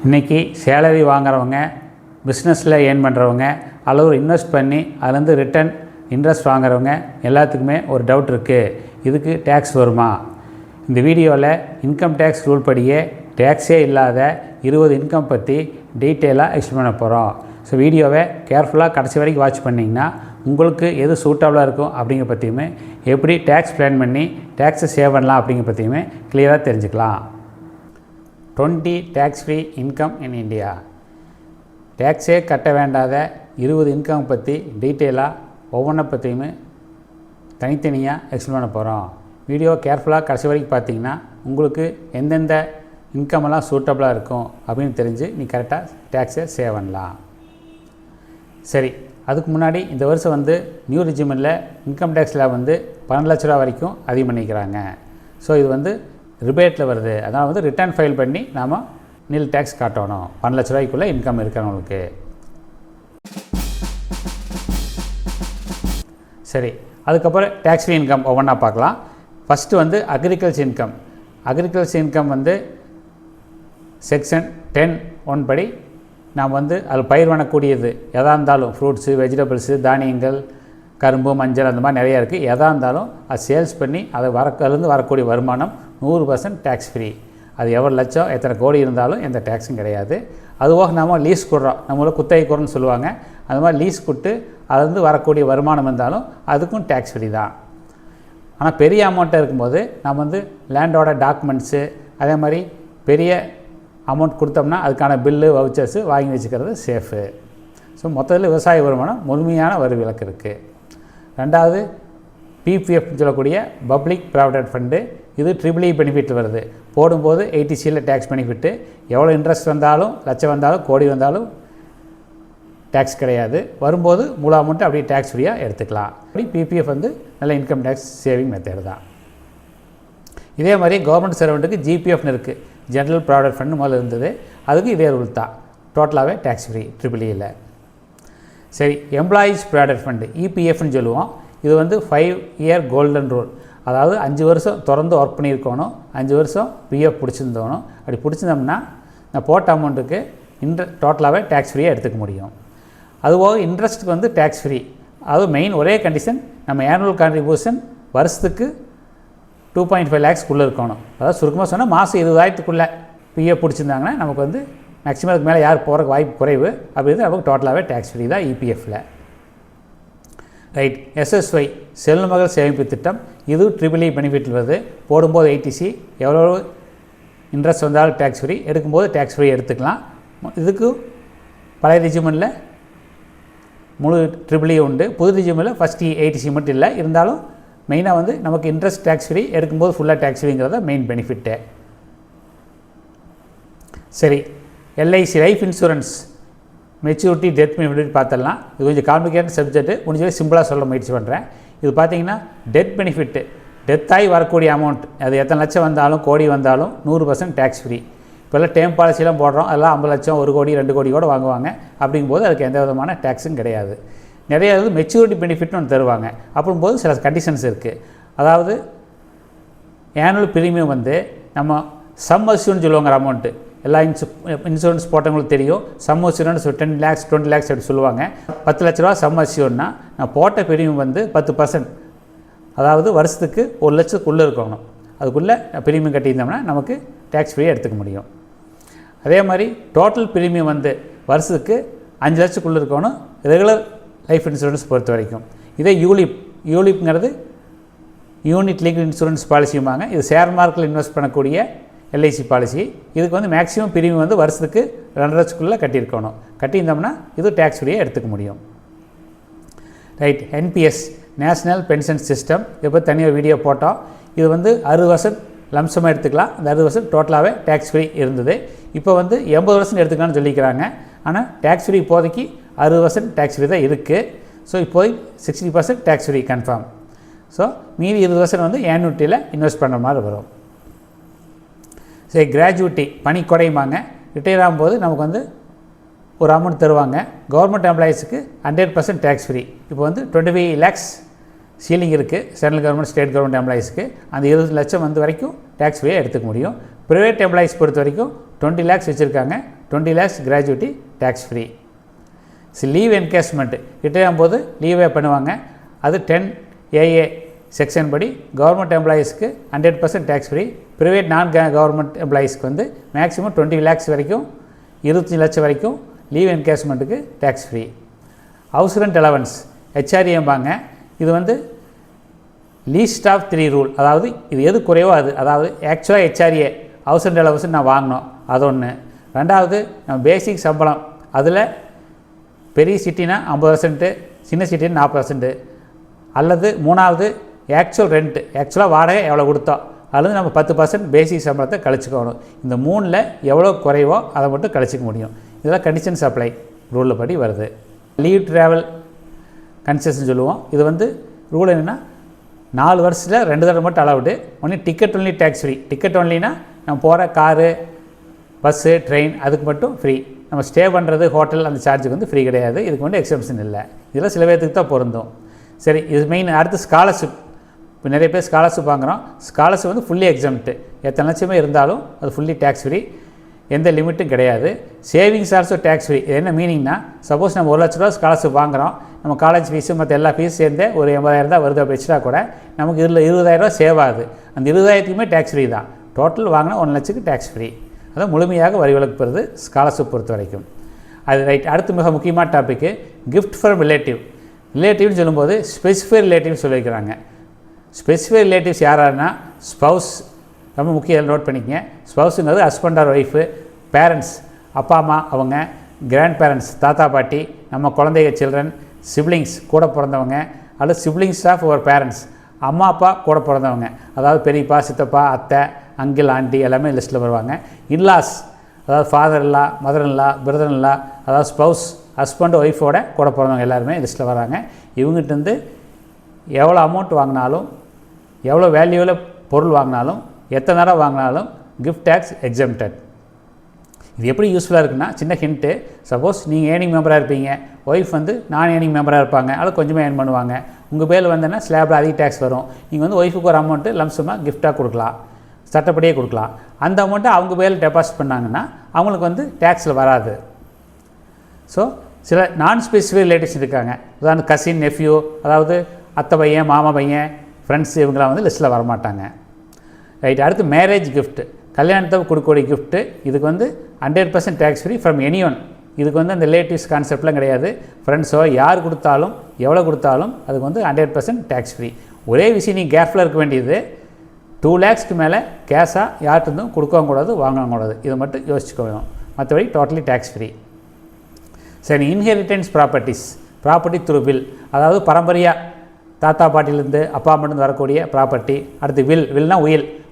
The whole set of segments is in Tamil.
இன்றைக்கி சேலரி வாங்குறவங்க, பிஸ்னஸில் ஏர்ன் பண்ணுறவங்க, அதில் ஒரு இன்வெஸ்ட் பண்ணி அதுலேருந்து ரிட்டர்ன் இன்ட்ரெஸ்ட் வாங்குறவங்க எல்லாத்துக்குமே ஒரு டவுட் இருக்குது. இதுக்கு டேக்ஸ் வருமா? இந்த வீடியோவில் இன்கம் டேக்ஸ் ரூல் படியே டேக்ஸே இல்லாத 20 இன்கம் பற்றி டீட்டெயிலாக எக்ஸ்பிளைன் பண்ண போகிறோம். ஸோ வீடியோவை கேர்ஃபுல்லாக கடைசி வரைக்கும் வாட்ச் பண்ணிங்கன்னா உங்களுக்கு எது சூட்டபுளாக இருக்கும் அப்படிங்கிற பற்றியுமே, எப்படி டேக்ஸ் பிளான் பண்ணி டேக்ஸை சேவ் பண்ணலாம் அப்படிங்கிற பற்றியுமே கிளியராக தெரிஞ்சுக்கலாம். 20 tax free income in India. டேக்ஸே கட்ட வேண்டாத 20 இன்கம் பற்றி டீட்டெயிலாக ஒவ்வொன்றை பற்றியுமே தனித்தனியாக எக்ஸ்பிளைன் பண்ண போகிறோம். வீடியோ கேர்ஃபுல்லாக கடைசி வரைக்கும் பார்த்தீங்கன்னா உங்களுக்கு எந்தெந்த இன்கமெல்லாம் சூட்டபுளாக இருக்கும் அப்படின்னு தெரிஞ்சு நீ கரெக்டாக டேக்ஸை சேவ் பண்ணலாம். சரி, அதுக்கு முன்னாடி இந்த வருஷம் நியூ ரெஜிமெண்ட்டில் இன்கம் டேக்ஸில் 12 லட்ச ரூபா வரைக்கும் அதிகம் பண்ணிக்கிறாங்க. ஸோ இது ரிபேட்டில் வருது. அதனால் ரிட்டர்ன் ஃபைல் பண்ணி நாம் நில் டேக்ஸ் காட்டணும் 12 லட்ச ரூபாய்க்குள்ளே இன்கம் இருக்கிறவங்களுக்கு. சரி, அதுக்கப்புறம் டேக்ஸ் ஃப்ரீ இன்கம் ஒவ்வொன்றா பார்க்கலாம். First agriculture income. Agriculture income section 10(1) படி நாம் அதில் பயிர் பண்ணக்கூடியது எதாக இருந்தாலும் ஃப்ரூட்ஸு, வெஜிடபிள்ஸு, தானியங்கள், கரும்பு, மஞ்சள் அந்த மாதிரி நிறையா இருக்குது. எதாக இருந்தாலும் அது சேல்ஸ் பண்ணி அதுலேருந்து வரக்கூடிய வருமானம் 100% டேக்ஸ் ஃப்ரீ. அது எவ்வளோ லட்சம் எத்தனை கோடி இருந்தாலும் எந்த டேக்ஸும் கிடையாது. அதுபோக நம்ம லீஸ் கொடுறோம், நம்மள குத்தகை கொடுன்னு சொல்லுவாங்க. அது மாதிரி லீஸ் கொடுத்து அதுலேருந்து வரக்கூடிய வருமானம் இருந்தாலும் அதுக்கும் டேக்ஸ் ஃப்ரீ தான். ஆனால் பெரிய அமௌண்ட்டாக இருக்கும்போது நம்ம லேண்டோட டாக்குமெண்ட்ஸு அதே மாதிரி பெரிய அமௌண்ட் கொடுத்தோம்னா அதுக்கான பில்லு, வவுச்சர்ஸு வாங்கி வச்சுக்கிறது சேஃபு. ஸோ மொத்தத்தில் விவசாய வருமானம் முழுமையான வரி விலக்கு இருக்குது. ரெண்டாவது பிபிஎஃப்னு சொல்லக்கூடிய பப்ளிக் ப்ராவிடென்ட் ஃபண்டு. இது EEE பெனிஃபிட் வருது. போடும்போது 80Cயில் டேக்ஸ் பெனிஃபிட்டு. எவ்வளோ இன்ட்ரெஸ்ட் வந்தாலும், லட்சம் வந்தாலும், கோடி வந்தாலும் டேக்ஸ் கிடையாது. வரும்போது முழு அமௌண்ட்டு அப்படியே டேக்ஸ் ஃப்ரீயாக எடுத்துக்கலாம். அப்படி பிபிஎஃப் நல்ல இன்கம் டேக்ஸ் சேவிங் மெத்தட் தான். இதே மாதிரி கவர்மெண்ட் சர்வெண்ட்டுக்கு ஜிபிஎஃப்னு இருக்குது, ஜென்ரல் ப்ராவிடென்ட் ஃபண்டு முதல்ல இருந்தது. அதுக்கு இதே ரூல் தான், டோட்டலாகவே டேக்ஸ் ஃப்ரீ EEEயில். சரி, எம்ப்ளாயீஸ் ப்ராவிடென்ட் ஃபண்டு இபிஎஃப்னு சொல்லுவோம். இது 5 இயர் கோல்டன் ரூல். அதாவது 5 வருஷம் தொடர்ந்து ஒர்க் பண்ணியிருக்கணும், 5 வருஷம் பிஎஃப் பிடிச்சிருந்தோணும். அப்படி பிடிச்சிருந்தோம்னா நான் போட்ட அமௌண்ட்டுக்கு டோட்டலாகவே டேக்ஸ் ஃப்ரீயாக எடுத்துக்க முடியும். அதுபோக இன்ட்ரெஸ்ட்டுக்கு டேக்ஸ் ஃப்ரீ. அது மெயின் ஒரே கண்டிஷன், நம்ம ஆனுவல் கான்ட்ரிபியூஷன் வருஷத்துக்கு 2.5 lakhsக்குள்ளே இருக்கணும். அதாவது சுருக்கமாக சொன்னால் மாதம் 20,000க்குள்ளே பிஎஃப் பிடிச்சிருந்தாங்கன்னா நமக்கு மேக்ஸிமம் அதுக்கு மேலே யார் போகிறக்கு வாய்ப்பு குறைவு. அப்படி நமக்கு டோட்டலாகவே டேக்ஸ் ஃப்ரீ தான் இபிஎஃப்பில். ரைட், எஸ்எஸ்ஒய் செல்வமகள் சேமிப்பு திட்டம். இது EEE பெனிஃபிட்டில் வருது. போடும்போது 80C, எவ்வளோ இன்ட்ரெஸ்ட் வந்தாலும் டேக்ஸ் ஃப்ரீ, எடுக்கும்போது டேக்ஸ் ஃப்ரீ எடுத்துக்கலாம். இதுக்கு பழைய ரெஜிமெண்ட்டில் முழு EEE உண்டு. புது ரெஜிமெண்ட்டில் ஃபஸ்ட்டு 80C மட்டும் இல்லை. இருந்தாலும் மெயினாக நமக்கு இன்ட்ரெஸ்ட் டேக்ஸ் ஃப்ரீ, எடுக்கும்போது ஃபுல்லாக டேக்ஸ் ஃப்ரீங்கிறத மெயின் பெனிஃபிட்டு. சரி, LIC life insurance maturity death benefit பார்த்துடலாம். இது கொஞ்சம் காம்ப்ளிகேட்டட் சப்ஜெக்ட்டு, முடிஞ்சவரை சிம்பிளாக சொல்ல முயற்சி பண்ணுறேன். இது பார்த்திங்கன்னா டெத் பெனிஃபிட்டு, டெத்தாகி வரக்கூடிய அமௌண்ட் அது எத்தனை லட்சம் வந்தாலும் கோடி வந்தாலும் 100% டேக்ஸ் ஃப்ரீ. இப்போல்லாம் டேம் பாலிசிலாம் போடுறோம், அதெல்லாம் 50 லட்சம், 1 கோடி, 2 கோடி கூட வாங்குவாங்க. அப்படிங்கும்போது அதுக்கு எந்த விதமான டேக்ஸும் கிடையாது. நிறைய மெச்சூரிட்டி பெனிஃபிட்னு ஒன்று தருவாங்க. அப்படிங்கும்போது சில கண்டிஷன்ஸ் இருக்குது. அதாவது ஆனுவல் ப்ரீமியம் நம்ம சம் அஷ்யூர்னு சொல்லுவாங்க அமௌண்ட்டு. எல்லா இன்சூரன்ஸ் போட்டவங்களுக்கு தெரியும். சம் அஷ்யூரன்ஸ் 10 lakhs 20 lakhs அப்படி சொல்லுவாங்க. 10 லட்ச ரூபா சம் அஷ்யூர்னா நான் போட்ட ப்ரீமியம் 10%, அதாவது வருஷத்துக்கு 1 லட்சத்துக்குள்ளே இருக்கணும். அதுக்குள்ளே ப்ரீமியம் கட்டியிருந்தோம்னா நமக்கு டேக்ஸ் ஃப்ரீயாக எடுத்துக்க முடியும். அதே மாதிரி டோட்டல் ப்ரீமியம் வருஷத்துக்கு 5 லட்சத்துக்குள்ளே இருக்கணும் ரெகுலர் லைஃப் இன்சூரன்ஸ் பொறுத்த வரைக்கும். இதே யூலிப்ங்கிறது யூனிட் லிங்க்டு இன்சூரன்ஸ் பாலிசியுமாங்க. இது ஷேர் மார்க்கெட்டில் இன்வெஸ்ட் பண்ணக்கூடிய எல்ஐசி பாலிசி. இதுக்கு மேக்ஸிமம் ப்ரீமியம் வருஷத்துக்கு 2 லட்சத்துக்குள்ளே கட்டியிருக்கணும். கட்டியிருந்தோம்னா இது டேக்ஸ் ஃப்ரீயாக எடுத்துக்க முடியும். Right, NPS national pension system. இப்போ தனியாக வீடியோ போட்டோம். இது 60% லம்சமாக எடுத்துக்கலாம். அந்த 60% டோட்டலாகவே டேக்ஸ் ஃப்ரீ இருந்தது. இப்போ 80% எடுத்துக்கலாம்னு சொல்லிக்கிறாங்க. ஆனால் டேக்ஸ் ஃப்ரீ இப்போதைக்கு 60% டேக்ஸ் ஃப்ரீ தான் இருக்குது. ஸோ இப்போதைக்கு 60% டேக்ஸ் ஃப்ரீ கன்ஃபார்ம். ஸோ மீதி 20% ஆன்யூட்டியில் இன்வெஸ்ட் பண்ணுற மாதிரி வரும். சரி, கிராஜுவிட்டி பணிக்கொடைமாங்க. ரிட்டையர் ஆகும்போது நமக்கு ஒரு அமௌண்ட் தருவாங்க. கவர்மெண்ட் எம்ப்ளாயீஸுக்கு 100% டேக்ஸ் ஃப்ரீ. இப்போ 25 lakhs சீலிங் இருக்குது சென்ட்ரல் கவர்மெண்ட், ஸ்டேட் கவர்மெண்ட் எம்ப்ளாயீஸ்க்கு. அந்த 20 லட்சம் வரைக்கும் டேக்ஸ் ஃப்ரீயாக எடுத்துக்க முடியும். ப்ரைவேட் எம்ப்ளாயீஸ் பொறுத்த வரைக்கும் 20 lakhs வச்சுருக்காங்க. 20 lakhs gratuity tax free. Leave encashment retire போது லீவே பண்ணுவாங்க. அது 10AA செக்ஷன் படி கவர்மெண்ட் எம்ப்ளாயீஸ்க்கு 100% tax free. Private non government எம்ப்ளாயீஸ்க்கு வந்து மேக்ஸிமம் 20 lakhs வரைக்கும் 25 லட்சம் வரைக்கும் லீவ் என்கேஷ்மெண்ட்டுக்கு tax free. House rent allowance HRAம்பாங்க. இது வந்து லீஸ்ட் ஆஃப் 3 ரூல். அதாவது இது எது குறைவோ அது. அதாவது ஆக்சுவலாக HRA ஹவுஸ் ரெண்ட் அலவன்ஸ் நான் வாங்கினோம், அது ஒன்று. ரெண்டாவது நம்ம பேசிக் சம்பளம், அதில் பெரிய சிட்டினா 50%, சின்ன சிட்டினா 40%. அல்லது மூணாவது ஆக்சுவல் ரெண்ட்டு, ஆக்சுவலாக வாடகை எவ்வளோ கொடுத்தோம், அல்லது நம்ம 10% பேசிக் சம்பளத்தை கழிச்சிக்கணும். இந்த 3ல் எவ்வளோ குறைவோ அதை மட்டும் கழிச்சிக்க முடியும். இதெல்லாம் கண்டிஷன் சப்ளை ரூலில் படி வருது. லீவ் ட்ராவல் கன்செஷன் சொல்லுவோம். இது வந்து ரூல் என்னென்னா 4 வருஷத்தில் 2 தடவை மட்டும் அலவுடு. ஒன்று ticket only tax free. Ticket ஒன்லினா நம்ம போகிற காரு, பஸ்ஸு, ட்ரெயின் அதுக்கு மட்டும் ஃப்ரீ. நம்ம ஸ்டே பண்ணுறது ஹோட்டல் அந்த சார்ஜுக்கு வந்து ஃப்ரீ கிடையாது. இதுக்கு வந்து எக்ஸம்ஷன் இல்லை. இதெல்லாம் சில பேர்த்துக்கு தான் பொருந்தும். சரி, இது மெயின். அடுத்து ஸ்காலர்ஷிப். இப்போ நிறைய பேர் ஸ்காலர்ஷிப் வாங்குகிறோம். ஸ்காலர்ஷிப் வந்து ஃபுல்லி எக்ஸம்ப்ட்டு. எத்தனை லட்சமே இருந்தாலும் அது ஃபுல்லி டேக்ஸ் ஃப்ரீ, எந்த லிமிட்டும் கிடையாது. Savings also tax free. இது என்ன மீனிங்னா, சப்போஸ் நம்ம 1 லட்ச ரூபா ஸ்காலர்ஷிப் வாங்குகிறோம், நம்ம காலேஜ் ஃபீஸு மற்ற எல்லா ஃபீஸ் சேர்ந்து ஒரு 80,000 தான் வருது. அப்படி வச்சுட்டா கூட நமக்கு இதில் 20,000 ரூபா சேவ் ஆகுது. அந்த 20,000த்துக்குமே டேக்ஸ் ஃப்ரீ தான். டோட்டல் வாங்கினா 1 லட்சத்துக்கு டேக்ஸ் ஃப்ரீ. அதை முழுமையாக வரி விலக்கு பெறுது ஸ்காலர்ஷிப் பொறுத்த வரைக்கும். அது ரைட். அடுத்து மிக முக்கியமான டாப்பிக்கு கிஃப்ட் ஃப்ரம் ரிலேட்டிவ். ரிலேட்டிவ்னு சொல்லும்போது ஸ்பெசிஃபை ரிலேட்டிவ் சொல்லியிருக்கிறாங்க. ஸ்பெசிஃபை ரிலேட்டிவ்ஸ் யாராருன்னா ஸ்பவுஸ். ரொம்ப முக்கியம், நோட் பண்ணிக்கங்க. ஸ்பவுஸுங்கிறது ஹஸ்பண்ட் ஆர் ஒய்ஃபு, பேரண்ட்ஸ் அப்பா அம்மா, அவங்க கிராண்ட் பேரண்ட்ஸ் தாத்தா பாட்டி, நம்ம குழந்தைங்க சில்ட்ரன், சிப்ளிங்ஸ் கூட பிறந்தவங்க, அல்லது சிப்ளிங்ஸ் ஆஃப் ஒரு பேரண்ட்ஸ் அம்மா அப்பா கூட பிறந்தவங்க, அதாவது பெரியப்பா, சித்தப்பா, அத்தை, அங்கிள், ஆண்டி எல்லாமே லிஸ்ட்டில் வருவாங்க. இன்லாஸ், அதாவது ஃபாதர் இல்லா, மதர் இல்லா, பிரதர் இல்லா, அதாவது ஸ்பவுஸ் ஹஸ்பண்ட் ஒய்ஃபோட கூட பிறந்தவங்க எல்லாருமே லிஸ்ட்டில் வராங்க. இவங்ககிட்டருந்து எவ்வளோ அமௌண்ட் வாங்கினாலும், எவ்வளோ வேல்யூவில் பொருள் வாங்கினாலும், எத்தனை நேரம் வாங்கினாலும் கிஃப்ட் டேக்ஸ் எக்ஸம்ப்டட். இது எப்படி யூஸ்ஃபுல்லாக இருக்குன்னா, சின்ன ஹிண்ட்டு. சப்போஸ் நீங்கள் ஏர்னிங் மெம்பராக இருப்பீங்க, ஒய்ஃப் வந்து நான் ஏர்னிங் மெம்பராக இருப்பாங்க, அது கொஞ்சமாக ஏர்ன் பண்ணுவாங்க. உங்கள் பேரில் வந்தோன்னா ஸ்லாபில் அதிக டேக்ஸ் வரும். நீங்கள் வந்து ஒய்ஃபுக்கு ஒரு அமௌண்ட்டு லம்சமாக கிஃப்டாக கொடுக்கலாம், சட்டப்படியே கொடுக்கலாம். அந்த அமௌண்ட்டை அவங்க பேரில் டெபாசிட் பண்ணாங்கன்னா அவங்களுக்கு வந்து டேக்ஸில் வராது. ஸோ சில நான் ஸ்பெசிஃபை ரிலேட்டிவ்ஸ் இருக்காங்க. உதாரணம் கசின், நெஃப்யூ, அதாவது அத்தை பையன், மாமா பையன், ஃப்ரெண்ட்ஸ், இவங்களாம் வந்து லிஸ்ட்டில் வரமாட்டாங்க. ரைட். அடுத்து மேரேஜ் கிஃப்ட்டு, கல்யாணத்துக்கு கொடுக்கக்கூடிய கிஃப்ட்டு. இதுக்கு வந்து 100% tax free from any one. இதுக்கு வந்து அந்த ரிலேட்டிவ்ஸ் கான்செப்ட்லாம் கிடையாது. ஃப்ரெண்ட்ஸோ யார் கொடுத்தாலும், எவ்வளோ கொடுத்தாலும் அதுக்கு வந்து 100% டேக்ஸ் ஃப்ரீ. ஒரே விஷயம் நீங்கள் கேர்ஃபுல்லாக இருக்க வேண்டியது, 2 lakhsக்கு மேலே கேஷாக யார்கிட்டும் கொடுக்கவும் கூடாது, வாங்கவும் கூடாது. இதை மட்டும் யோசிச்சுக்கணும். மற்றபடி டோட்டலி டேக்ஸ் ஃப்ரீ. சரி, inheritance properties, property through will, அதாவது பரம்பரையாக தாத்தா பாட்டிலேருந்து அப்பா அம்மாலேருந்து வரக்கூடிய ப்ராப்பர்ட்டி. அடுத்து வில்னா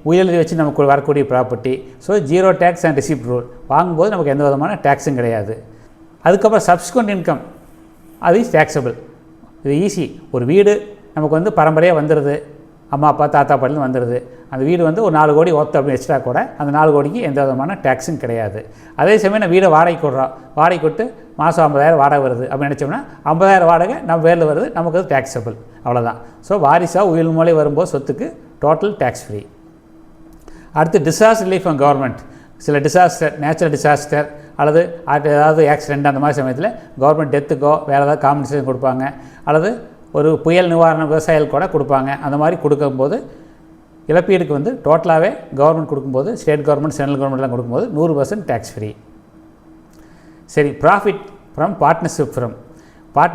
உயில் வச்சு நமக்கு வரக்கூடிய property. So 0 tax and receipt rule. வாங்கும்போது நமக்கு எந்த விதமான டேக்ஸும் கிடையாது. அதுக்கப்புறம் சப்ஸ்குவெண்ட் இன்கம், அது இஸ் டேக்ஸபிள். இது ஈஸி. ஒரு வீடு நமக்கு வந்து பரம்பரையாக வந்துடுது, அம்மா அப்பா தாத்தா பாட்டிலேருந்து வந்துடுது. அந்த வீடு வந்து ஒரு 4 கோடி ஒர்த்து அப்படி வச்சுட்டா கூட அந்த 4 கோடிக்கு எந்த விதமான டேக்ஸும் கிடையாது. அதே சமயம் நம்ம வீடை வாடகைக்கு விட்றோம், வாடகை விட்டு மாதம் 50,000 வாடகை வருது அப்படின்னு நினச்சோம்னா 50,000 வாடகை நம்ம பேரில் வருது, நமக்கு அது டேக்ஸபிள். அவ்வளோதான். ஸோ வாரிசாக உயில் மூலை வரும்போது சொத்துக்கு டோட்டல் டேக்ஸ் ஃப்ரீ. அடுத்து டிசாஸ்டர் ரிலீஃப் ஃப்ரம் கவர்மெண்ட். சில டிசாஸ்டர், நேச்சுரல் டிசாஸ்டர் அல்லது ஏதாவது ஆக்சிடெண்ட் அந்த மாதிரி சமயத்தில் கவர்மெண்ட் டெத்துக்கோ வேறு ஏதாவது காம்பன்சேஷன் கொடுப்பாங்க, அல்லது ஒரு புயல் நிவாரண விவசாயிகள் கூட கொடுப்பாங்க. அந்த மாதிரி கொடுக்கும்போது இழப்பீடுக்கு வந்து டோட்டலாகவே கவர்மெண்ட் கொடுக்கும்போது, ஸ்டேட் கவர்மெண்ட், சென்ட்ரல் கவர்மெண்ட்லாம் கொடுக்கும்போது 100% டேக்ஸ் ஃப்ரீ. சரி, ப்ராஃபிட் ஃப்ரம் பார்ட்னர்ஷிப் ஃப்ரம்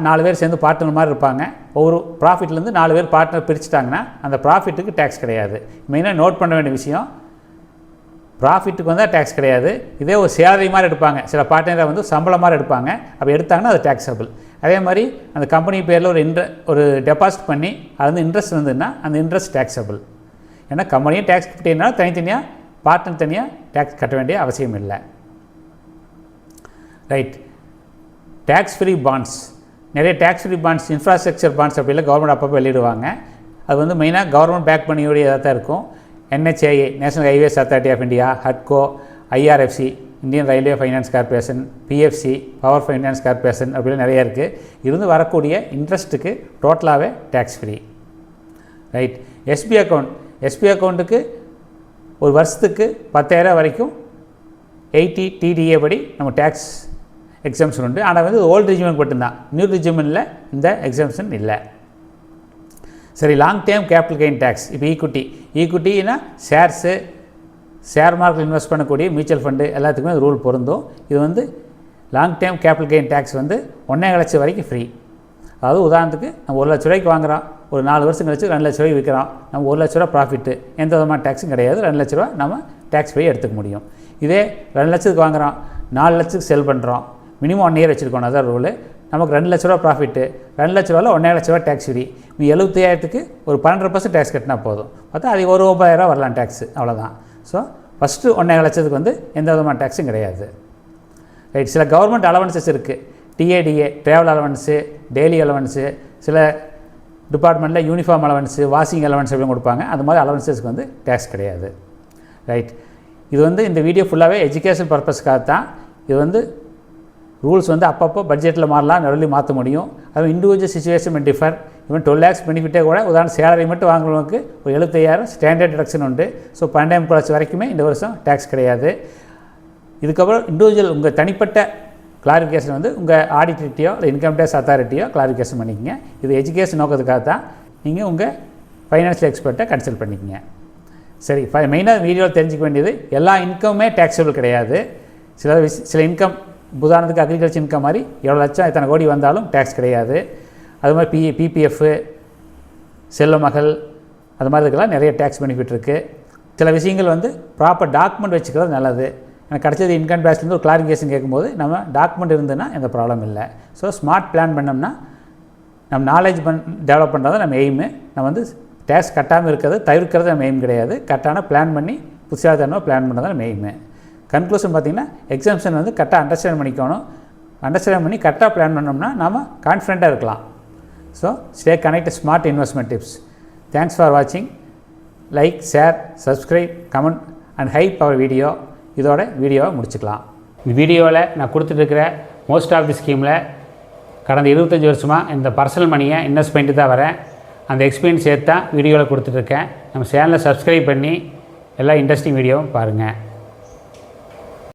4 பேர் சேர்ந்து பார்ட்னர் மாதிரி இருப்பாங்க. ஒவ்வொரு ப்ராஃபிட்லேருந்து 4 பேர் பார்ட்னர் பிரிச்சுட்டாங்கன்னா அந்த ப்ராஃபிட்டுக்கு டேக்ஸ் கிடையாது. மெயினாக நோட் பண்ண வேண்டிய விஷயம், ப்ராஃபிட்டுக்கு வந்தால் டேக்ஸ் கிடையாது. இதே ஒரு சேலரி மாதிரி எடுப்பாங்க, சில பார்ட்னரை வந்து சம்பளம் மாதிரி எடுப்பாங்க, அப்போ எடுத்தாங்கன்னா அது டேக்ஸபிள். அதே மாதிரி அந்த கம்பெனி பேரில் ஒரு டெபாசிட் பண்ணி அது வந்து இன்ட்ரெஸ்ட் இருந்ததுன்னா அந்த இன்ட்ரெஸ்ட் டேக்ஸபிள். ஏன்னா கம்பெனியும் டேக்ஸ் கட்டினால தனித்தனியாக பார்ட்னர் தனியாக டேக்ஸ் கட்ட வேண்டிய அவசியம் இல்லை. ரைட். டேக்ஸ் ஃப்ரீ பாண்ட்ஸ், நிறைய tax free bonds, infrastructure bonds அப்படிலாம் கவர்மெண்ட் அப்பப்போ வெளியிடுவாங்க. அது வந்து மெயினாக கவர்மெண்ட் பேக் பண்ணியோடையதாக தான் இருக்கும். NHAI, national highways authority of India, HUDCO, IRFC, Indian railway finance corporation, PFC, power finance corporation அப்படிலாம் நிறையா இருக்குது. இருந்து வரக்கூடிய இன்ட்ரெஸ்ட்டுக்கு டோட்டலாகவே டேக்ஸ் ஃப்ரீ. ரைட். எஸ்பி அக்கௌண்ட்டுக்கு ஒரு வருஷத்துக்கு 10,000 வரைக்கும் 80 TDA படி நம்ம டேக்ஸ் எக்ஸம்ஷன் உண்டு. ஆனால் வந்து ஓல்டு ரெஜிமெண்ட் மட்டும்தான், நியூ ரெஜிமெண்ட்டில் இந்த எக்ஸம்ஷன் இல்லை. சரி, long term capital gain tax. இப்போ ஈக்குட்டினா ஷேர் மார்க்கெட் இன்வெஸ்ட் பண்ணக்கூடிய மியூச்சுவல் ஃபண்டு எல்லாத்துக்குமே ரூல் பொருந்தும். இது வந்து long term capital gain tax வந்து 1.5 லட்சம் வரைக்கும் ஃப்ரீ. அதாவது உதாரணத்துக்கு நம்ம 1 லட்ச ரூபாய்க்கு வாங்குகிறோம், ஒரு 4 வருஷம் கழிச்சு 2 லட்ச ரூபாய்க்கு விற்கிறோம், நம்ம 1 லட்ச ரூபா ப்ராஃபிட்டு, எந்த விதமான டேக்ஸும் கிடையாது. 2 லட்ச ரூபா நம்ம டேக்ஸ் ஃப்ரீ எடுத்துக்க முடியும். இதே 2 லட்சத்துக்கு வாங்குகிறோம், 4 லட்சத்துக்கு செல் பண்ணுறோம், மினிமம் 1 இயர் வச்சுருக்கோம், அதான் ரூலு. நமக்கு 2 லட்ச ரூபா ப்ராஃபிட்டு, 2 லட்ச ரூபாவில் 1.5 லட்ச ரூபா டேக்ஸ் ஃப்ரீ. 75,000க்கு ஒரு 12% டேக்ஸ் கட்டினா போதும். பார்த்தா அது ஒரு 9,000 வரலாம் டேக்ஸு, அவ்வளோதான். ஸோ ஃபஸ்ட்டு 1.5 லட்சத்துக்கு வந்து எந்த விதமான டேக்ஸும் கிடையாது. ரைட். சில கவர்மெண்ட் அலவன்சஸ் இருக்குது. டிஏடிஏ, ட்ராவல் அலவன்ஸு, டெய்லி அலவன்ஸு, சில டிபார்ட்மெண்ட்டில் யூனிஃபார்ம் அலவன்ஸு, வாஷிங் அலவன்ஸ் அப்படின்னு கொடுப்பாங்க. அது மாதிரி அலவன்சஸ்க்கு வந்து டேக்ஸ் கிடையாது. ரைட். இது வந்து இந்த வீடியோ ஃபுல்லாகவே எஜுகேஷன் பர்பஸ்க்காக தான். இது வந்து ரூல்ஸ் வந்து அப்பப்போ பட்ஜெட்டில் மாறலாம், நடுவில் மாற்ற முடியும். அதுவும் இண்டிவிஜுவல் சிச்சுவேஷன் டிஃபர். இவன் 12 lakhs பெனிஃபிட்டே கூட உதாரணம் சேலரி மட்டும் வாங்குறவங்களுக்கு ஒரு 75,000 ஸ்டாண்டர்ட் டிடக்ஷன் உண்டு. ஸோ 12,000 வரைக்குமே இந்த வருஷம் டேக்ஸ் கிடையாது. இதுக்கப்புறம் இண்டிவிஜுவல் உங்கள் தனிப்பட்ட கிளாரிஃபிகேஷன் வந்து உங்கள் ஆடிட்டர்கிட்டையோ இல்லை இன்கம் டேக்ஸ் அத்தாரிட்டியோ கிளாரிஃபிகேஷன் பண்ணிக்கங்க. இது எஜுகேஷன் நோக்கத்துக்காக தான். நீங்கள் உங்கள் ஃபைனான்ஷியல் எக்ஸ்பர்ட்டை கன்சல்ட் பண்ணிக்கங்க. சரி, மெயினாக வீடியோவில் தெரிஞ்சுக்க வேண்டியது எல்லா இன்கமுமே டேக்ஸபிள் கிடையாது. சில இன்கம் உதாரணத்துக்கு அக்ரிகல்ச்சர் இன்கம் மாதிரி எவ்வளோ லட்சம் எத்தனை கோடி வந்தாலும் டேக்ஸ் கிடையாது. அது மாதிரி பிபிஎஃப், செல்ல மகள், அது மாதிரி இதுக்கெல்லாம் நிறைய டேக்ஸ் பெனிஃபிட் இருக்குது. சில விஷயங்கள் வந்து ப்ராப்பர் டாக்குமெண்ட் வச்சுக்கிறது நல்லது. எனக்கு கிடச்சது இன்கம் டேக்ஸ்லேருந்து ஒரு கிளாரிஃபிகேஷன் கேட்கும்போது நம்ம டாக்குமெண்ட் இருந்ததுன்னா எந்த ப்ராப்ளம் இல்லை. ஸோ ஸ்மார்ட் பிளான் பண்ணோம்னா நம்ம நாலேஜ் டெவலப் பண்ணுறது நம்ம எய்மு. நம்ம வந்து டேக்ஸ் கட்டாமல் இருக்கிறது தவிர்க்கிறது நம்ம எய்ம் கிடையாது. கரெக்டான பிளான் பண்ணி புதுசாக பிளான் பண்ணுறது நம்ம எய்மு. கன்க்ளூஷன் பார்த்திங்கன்னா எக்ஸாம்ஷன் வந்து கரெக்டாக அண்டர்ஸ்டாண்ட் பண்ணிக்கணும். அண்டர்ஸ்டாண்ட் பண்ணி கரெக்டாக பிளான் பண்ணோம்னா நம்ம கான்ஃபிடென்ட்டாக இருக்கலாம். So stay connect smart investment tips. Thanks for வாட்சிங். Like, share, subscribe, comment and hype our video. இதோட வீடியோவை முடிச்சுக்கலாம். இந்த வீடியோவில் நான் கொடுத்துட்ருக்கிற மோஸ்ட் ஆஃப் தி ஸ்கீமில் கடந்த 25 வருஷமாக இந்த பர்சனல் மணியை இன்வெஸ்ட் பண்ணிட்டு தான் வரேன். அந்த எக்ஸ்பீரியன்ஸ் சேர்த்து தான் வீடியோவில் கொடுத்துட்ருக்கேன். நம்ம சேனலை சப்ஸ்கிரைப் பண்ணி எல்லா இன்ட்ரெஸ்டிங் வீடியோவும் பாருங்கள்.